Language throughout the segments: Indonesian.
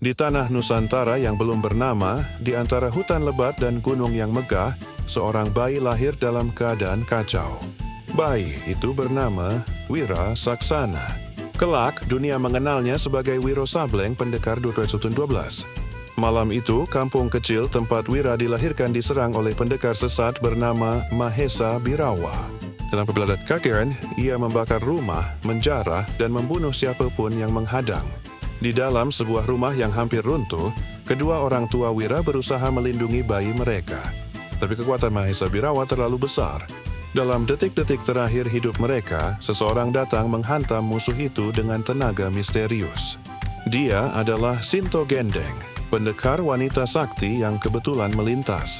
Di tanah Nusantara yang belum bernama, di antara hutan lebat dan gunung yang megah, seorang bayi lahir dalam keadaan kacau. Bayi itu bernama Wira Saksana. Kelak, dunia mengenalnya sebagai Wiro Sableng, pendekar 12. Malam itu, kampung kecil tempat Wira dilahirkan diserang oleh pendekar sesat bernama Mahesa Birawa. Dalam pebeladat kakiran, ia membakar rumah, menjarah, dan membunuh siapapun yang menghadang. Di dalam sebuah rumah yang hampir runtuh, kedua orang tua Wira berusaha melindungi bayi mereka. Tapi kekuatan Mahesa Birawa terlalu besar. Dalam detik-detik terakhir hidup mereka, seseorang datang menghantam musuh itu dengan tenaga misterius. Dia adalah Sinto Gendeng, pendekar wanita sakti yang kebetulan melintas.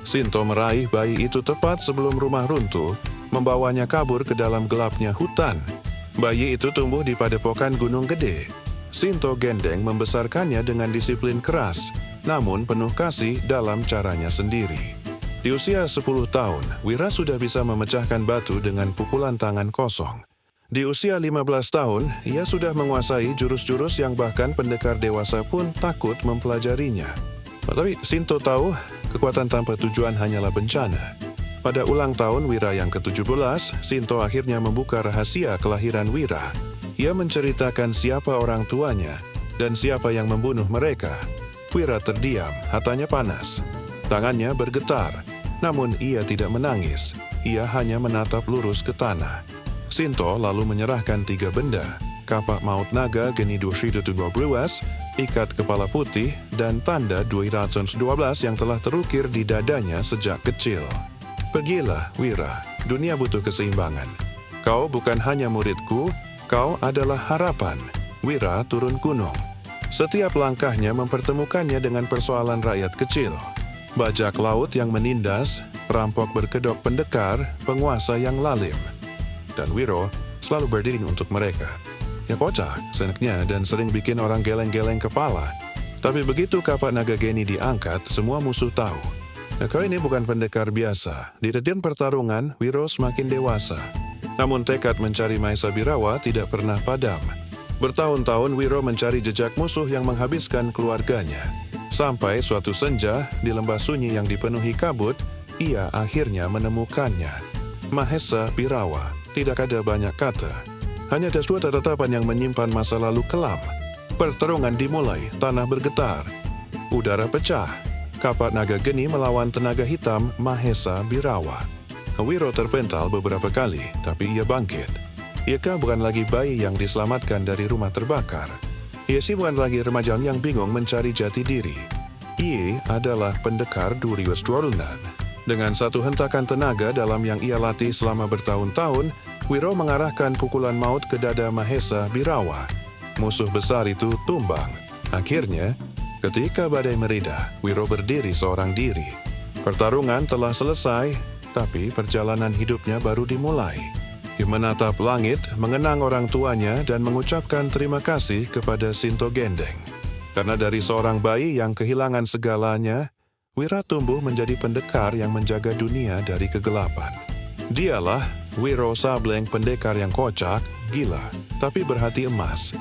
Sinto meraih bayi itu tepat sebelum rumah runtuh, membawanya kabur ke dalam gelapnya hutan. Bayi itu tumbuh di padepokan Gunung Gede. Sinto Gendeng membesarkannya dengan disiplin keras, namun penuh kasih dalam caranya sendiri. Di usia 10 tahun, Wira sudah bisa memecahkan batu dengan pukulan tangan kosong. Di usia 15 tahun, ia sudah menguasai jurus-jurus yang bahkan pendekar dewasa pun takut mempelajarinya. Tapi Sinto tahu, kekuatan tanpa tujuan hanyalah bencana. Pada ulang tahun Wira yang ke-17, Sinto akhirnya membuka rahasia kelahiran Wira. Ia menceritakan siapa orang tuanya dan siapa yang membunuh mereka. Wira terdiam, hatanya panas. Tangannya bergetar, namun ia tidak menangis. Ia hanya menatap lurus ke tanah. Sinto lalu menyerahkan 3 benda, kapak maut naga geni 212, ikat kepala putih, dan tanda 212 yang telah terukir di dadanya sejak kecil. Pergilah, Wira, dunia butuh keseimbangan. Kau bukan hanya muridku, kau adalah harapan. Wira turun gunung. Setiap langkahnya mempertemukannya dengan persoalan rakyat kecil. Bajak laut yang menindas, perampok berkedok pendekar, penguasa yang lalim. Dan Wiro selalu berdiri untuk mereka. Ya kocak, seneknya, dan sering bikin orang geleng-geleng kepala. Tapi begitu kapak naga geni diangkat, semua musuh tahu. Kau ini bukan pendekar biasa. Di depan pertarungan, Wiro semakin dewasa. Namun tekad mencari Mahesa Birawa tidak pernah padam. Bertahun-tahun Wiro mencari jejak musuh yang menghabiskan keluarganya. Sampai suatu senja, di lembah sunyi yang dipenuhi kabut, ia akhirnya menemukannya. Mahesa Birawa, tidak ada banyak kata. Hanya ada 2 tatapan yang menyimpan masa lalu kelam. Pertarungan dimulai, tanah bergetar. Udara pecah. Kapak naga geni melawan tenaga hitam Mahesa Birawa. Wiro terpental beberapa kali, tapi ia bangkit. Ia bukan lagi bayi yang diselamatkan dari rumah terbakar. Ia bukan lagi remaja yang bingung mencari jati diri. Ia adalah pendekar Durius Dwarunan. Dengan satu hentakan tenaga dalam yang ia latih selama bertahun-tahun, Wiro mengarahkan pukulan maut ke dada Mahesa Birawa. Musuh besar itu tumbang. Akhirnya, ketika badai mereda, Wiro berdiri seorang diri. Pertarungan telah selesai, tapi perjalanan hidupnya baru dimulai. Ia menatap langit, mengenang orang tuanya, dan mengucapkan terima kasih kepada Sinto Gendeng. Karena dari seorang bayi yang kehilangan segalanya, Wira tumbuh menjadi pendekar yang menjaga dunia dari kegelapan. Dialah Wiro Sableng, pendekar yang kocak, gila, tapi berhati emas.